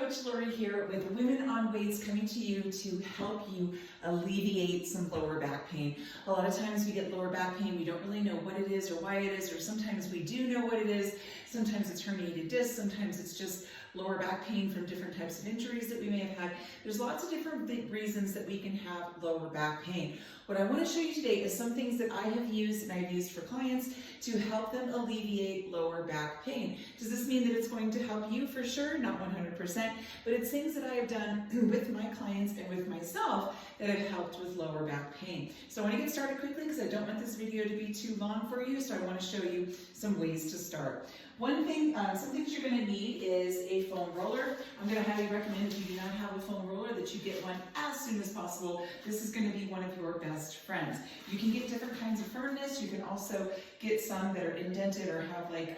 Coach Lori here with Women on Weights, coming to you to help you alleviate some lower back pain. A lot of times we get lower back pain, we don't really know what it is or why it is, or sometimes we do know what it is. Sometimes it's herniated disc, sometimes it's just lower back pain from different types of injuries that we may have had. There's lots of different reasons that we can have lower back pain. What I want to show you today is some things that I have used and I've used for clients to help them alleviate lower back pain. Does this mean that it's going to help you? For sure, not 100%, but it's things that I have done with my clients and with myself that have helped with lower back pain. So I want to get started quickly because I don't want this video to be too long for you, so I want to show you some ways to start. One thing, some things you're going to need is a foam roller. I'm going to highly recommend, if you do not have a foam roller, that you get one as soon as possible. This is going to be one of your best friends. You can get different kinds of firmness. You can also get some that are indented or have like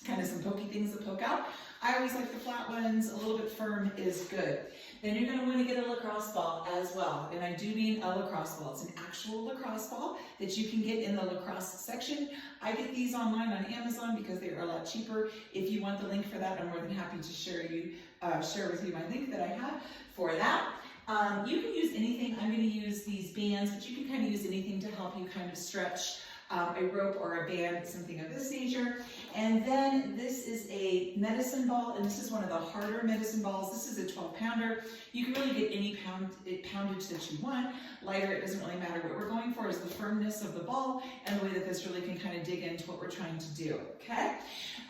kind of some pokey things that poke out. I always like the flat ones. A little bit firm is good. Then you're going to want to get a lacrosse ball as well. And I do mean a lacrosse ball. It's an actual lacrosse ball that you can get in the lacrosse section. I get these online on Amazon because they are a lot cheaper. If you want the link for that, I'm more than happy to share with you my link that I have for that. You can use anything. I'm going to use these bands, but you can kind of use anything to help you kind of stretch a rope or a band, something of this nature. And then this is a medicine ball, and this is one of the harder medicine balls. This is a 12-pounder. You can really get any poundage that you want. Lighter, it doesn't really matter. What we're going for is the firmness of the ball and the way that this really can kind of dig into what we're trying to do, okay?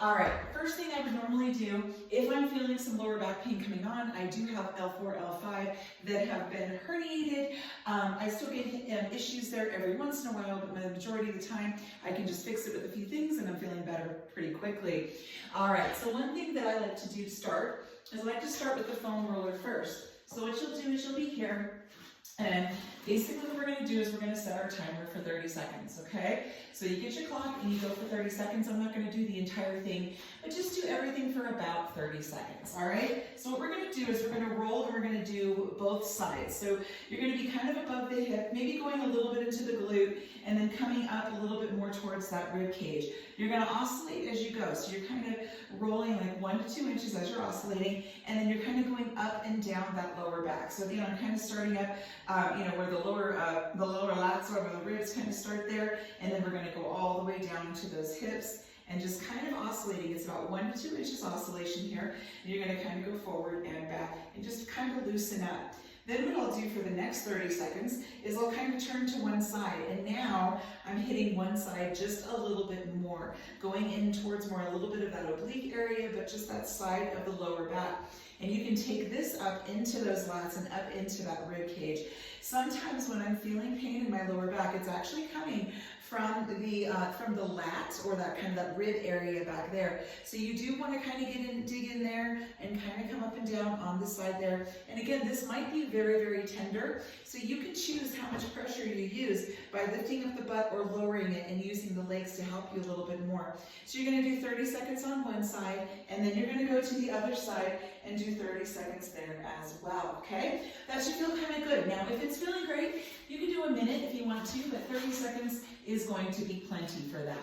All right, first thing I would normally do, if I'm feeling some lower back pain coming on, I do have L4, L5 that have been herniated. I still get issues there every once in a while, but the majority of the time, I can just fix it with a few things and I'm feeling better pretty quickly. All right, so one thing that I like to do to start is I like to start with the foam roller first. So what you'll do is you'll be here, and basically what we're going to do is we're going to set our timer for 30 seconds, okay? So you get your clock and you go for 30 seconds. I'm not going to do the entire thing, but just do everything for about 30 seconds, all right? So what we're going to do is we're going to roll and we're going to do both sides. So you're going to be kind of above the hip, maybe going a little bit into the glute, and then coming up a little bit more towards that rib cage. You're going to oscillate as you go. So you're kind of rolling like 1 to 2 inches as you're oscillating, and then you're kind of going up and down that lower back. So again, I'm kind of starting up, where the lower lats or the ribs kind of start there, and then we're going to go all the way down to those hips and just kind of oscillating. It's about 1 to 2 inches oscillation here. And you're going to kind of go forward and back and just kind of loosen up. Then what I'll do for the next 30 seconds is I'll kind of turn to one side, and now I'm hitting one side just a little bit more, going in towards more a little bit of that oblique area, but just that side of the lower back. And you can take this up into those lats and up into that rib cage. Sometimes when I'm feeling pain in my lower back, it's actually coming from the lat or that rib area back there. So you do want to kind of dig in there and kind of come up and down on the side there. And again, this might be very, very tender. So you can choose how much pressure you use by lifting up the butt or lowering it and using the legs to help you a little bit more. So you're going to do 30 seconds on one side, and then you're going to go to the other side and do 30 seconds there as well, okay? That should feel kind of good. Now, if it's feeling great, you can do a minute if you want to, but 30 seconds is going to be plenty for that.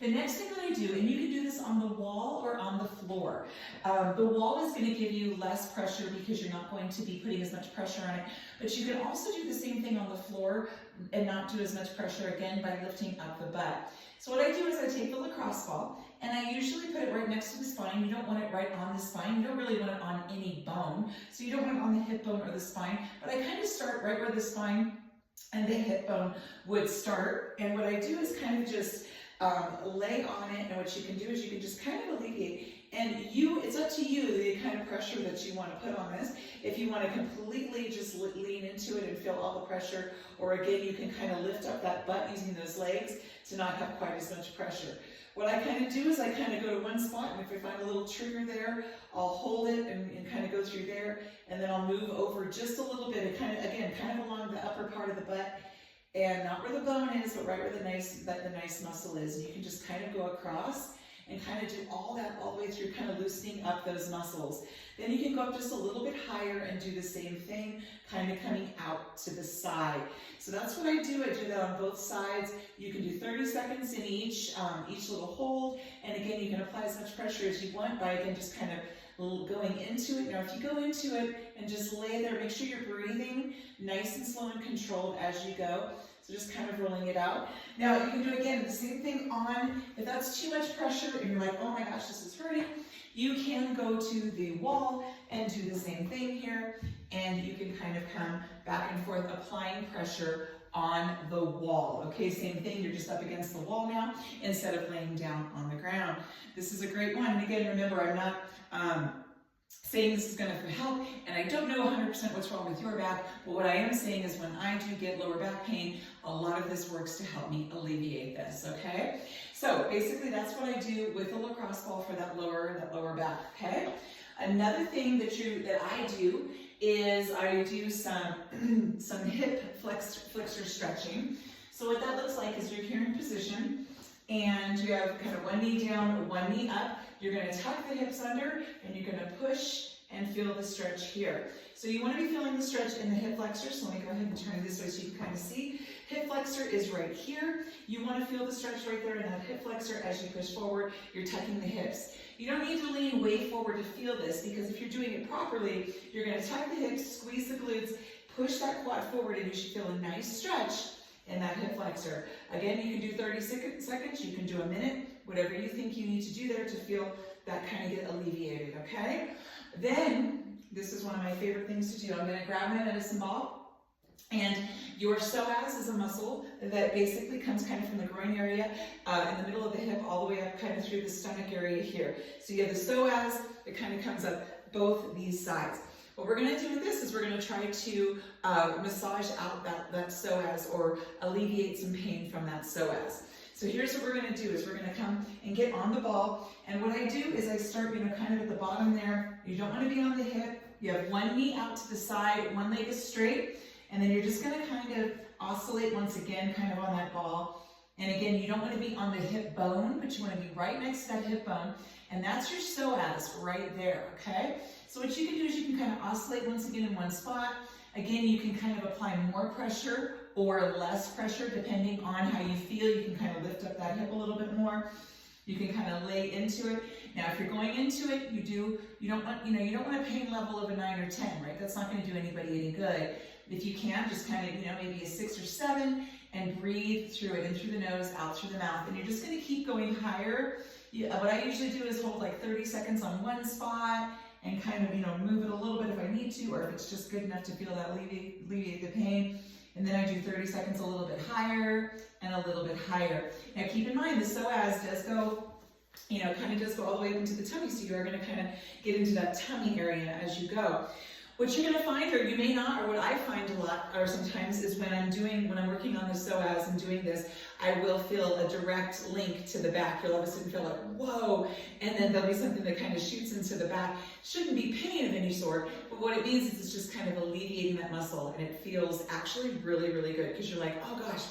The next thing that I do, and you can do this on the wall or on the floor. The wall is going to give you less pressure because you're not going to be putting as much pressure on it, but you can also do the same thing on the floor and not do as much pressure again by lifting up the butt. So what I do is I take the lacrosse ball and I usually put it right next to the spine. You don't want it right on the spine. You don't really want it on any bone. So you don't want it on the hip bone or the spine, but I kind of start right where the spine and the hip bone would start. And what I do is kind of just lay on it, and what you can do is you can just kind of alleviate. And it's up to you the kind of pressure that you want to put on this. If you want to completely just lean into it and feel all the pressure, or again, you can kind of lift up that butt using those legs to not have quite as much pressure. What I kind of do is I kind of go to one spot, and if I find a little trigger there, I'll hold it and kind of go through there, and then I'll move over just a little bit, and kind of along the upper part of the butt, and not where the bone is, but right where the nice muscle is. And you can just kind of go across and kind of do all that all the way through, kind of loosening up those muscles. Then you can go up just a little bit higher and do the same thing, kind of coming out to the side. So that's what I do. I do that on both sides. You can do 30 seconds in each little hold. And again, you can apply as much pressure as you want by, again, just kind of going into it. Now, if you go into it and just lay there, make sure you're breathing nice and slow and controlled as you go. So just kind of rolling it out. Now, you can do, again, the same thing on, if that's too much pressure and you're like, oh my gosh, this is hurting, you can go to the wall and do the same thing here, and you can kind of come back and forth applying pressure on the wall. Okay, same thing, you're just up against the wall now instead of laying down on the ground. This is a great one, and again, remember, I'm not saying this is going to help, and I don't know 100% what's wrong with your back, but what I am saying is when I do get lower back pain, a lot of this works to help me alleviate this, okay? So basically that's what I do with the lacrosse ball for that lower back, okay? Another thing that I do is I do some hip flexor stretching. So what that looks like is you're here in position, and you have kind of one knee down, one knee up. You're going to tuck the hips under, and you're going to push and feel the stretch here. So you want to be feeling the stretch in the hip flexor. So let me go ahead and turn it this way so you can kind of see. Hip flexor is right here. You want to feel the stretch right there in that hip flexor as you push forward. You're tucking the hips. You don't need to lean way forward to feel this, because if you're doing it properly, you're going to tuck the hips, squeeze the glutes, push that quad forward, and you should feel a nice stretch in that hip flexor. Again, you can do 30 seconds, you can do a minute, whatever you think you need to do there to feel that kind of get alleviated, okay? Then, this is one of my favorite things to do. I'm going to grab my medicine ball, and your psoas is a muscle that basically comes kind of from the groin area, in the middle of the hip, all the way up kind of through the stomach area here. So you have the psoas, it kind of comes up both these sides. What we're going to do with this is we're going to try to massage out that psoas, or alleviate some pain from that psoas. So here's what we're going to do is we're going to come and get on the ball, and what I do is I start, kind of at the bottom there. You don't want to be on the hip. You have one knee out to the side, one leg is straight, and then you're just going to kind of oscillate once again kind of on that ball. And again, you don't want to be on the hip bone, but you want to be right next to that hip bone, and that's your psoas right there, okay? So what you can do is you can kind of oscillate once again in one spot. Again, you can kind of apply more pressure or less pressure depending on how you feel. You can kind of lift up that hip a little bit more. You can kind of lay into it. Now, if you're going into it, you don't want a pain level of a 9 or 10, right? That's not going to do anybody any good. If you can, just kind of, maybe a 6 or 7, and breathe through it, in through the nose, out through the mouth. And you're just going to keep going higher. What I usually do is hold like 30 seconds on one spot, and kind of, move it a little bit if I need to, or if it's just good enough to feel that alleviate the pain. And then I do 30 seconds a little bit higher and a little bit higher. Now keep in mind, the psoas does go, kind of does go all the way up into the tummy, so you are going to kind of get into that tummy area as you go. What you're going to find, or you may not, or what I find a lot, or sometimes, is when I'm working on the psoas and doing this, I will feel a direct link to the back. You'll all of a sudden feel like, whoa, and then there'll be something that kind of shoots into the back. Shouldn't be pain of any sort, but what it means is it's just kind of alleviating that muscle, and it feels actually really, really good, because you're like, oh gosh,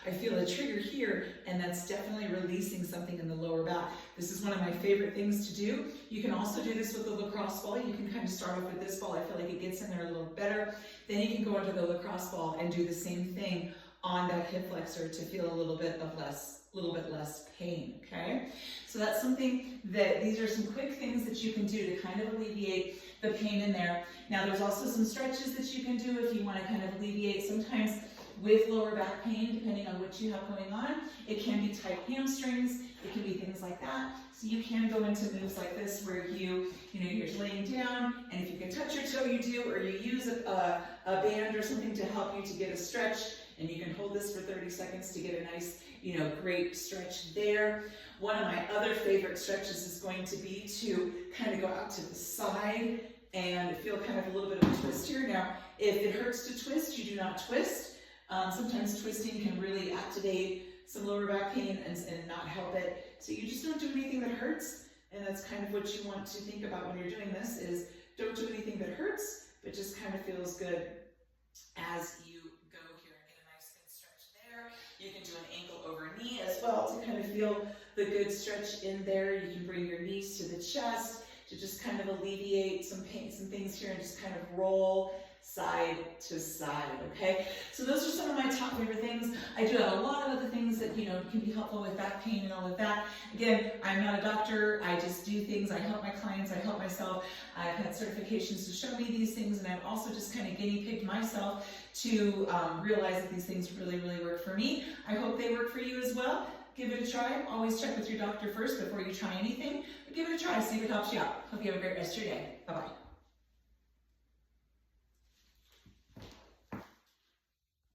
I feel a trigger here, and that's definitely releasing something in the lower back. This is one of my favorite things to do. You can also do this with the lacrosse ball. You can kind of start off with this ball. I feel like it gets in there a little better. Then you can go into the lacrosse ball and do the same thing on that hip flexor to feel a little bit less pain, okay? So that's something these are some quick things that you can do to kind of alleviate the pain in there. Now there's also some stretches that you can do if you want to kind of alleviate sometimes with lower back pain, depending on what you have going on. It can be tight hamstrings, it can be things like that. So you can go into moves like this where you're laying down, and if you can touch your toe, you do, or you use a band or something to help you to get a stretch, and you can hold this for 30 seconds to get a nice, great stretch there. One of my other favorite stretches is going to be to kind of go out to the side and feel kind of a little bit of a twist here. Now, if it hurts to twist, you do not twist. Sometimes twisting can really activate some lower back pain and not help it. So you just don't do anything that hurts, and that's kind of what you want to think about when you're doing this, is don't do anything that hurts, but just kind of feels good as you go here and get a nice good stretch there. You can do an ankle over knee as well to kind of feel the good stretch in there. You can bring your knees to the chest to just kind of alleviate some pain, some things here, and just kind of roll side to side, okay? So those are some of my top favorite things. I do have a lot of other things that, you know, can be helpful with back pain and all of that. Again, I'm not a doctor. I just do things. I help my clients. I help myself. I've had certifications to show me these things, and I've also just kind of guinea pigged myself to realize that these things really, really work for me. I hope they work for you as well. Give it a try. Always check with your doctor first before you try anything. But give it a try. See if it helps you out. Hope you have a great rest of your day. Bye-bye.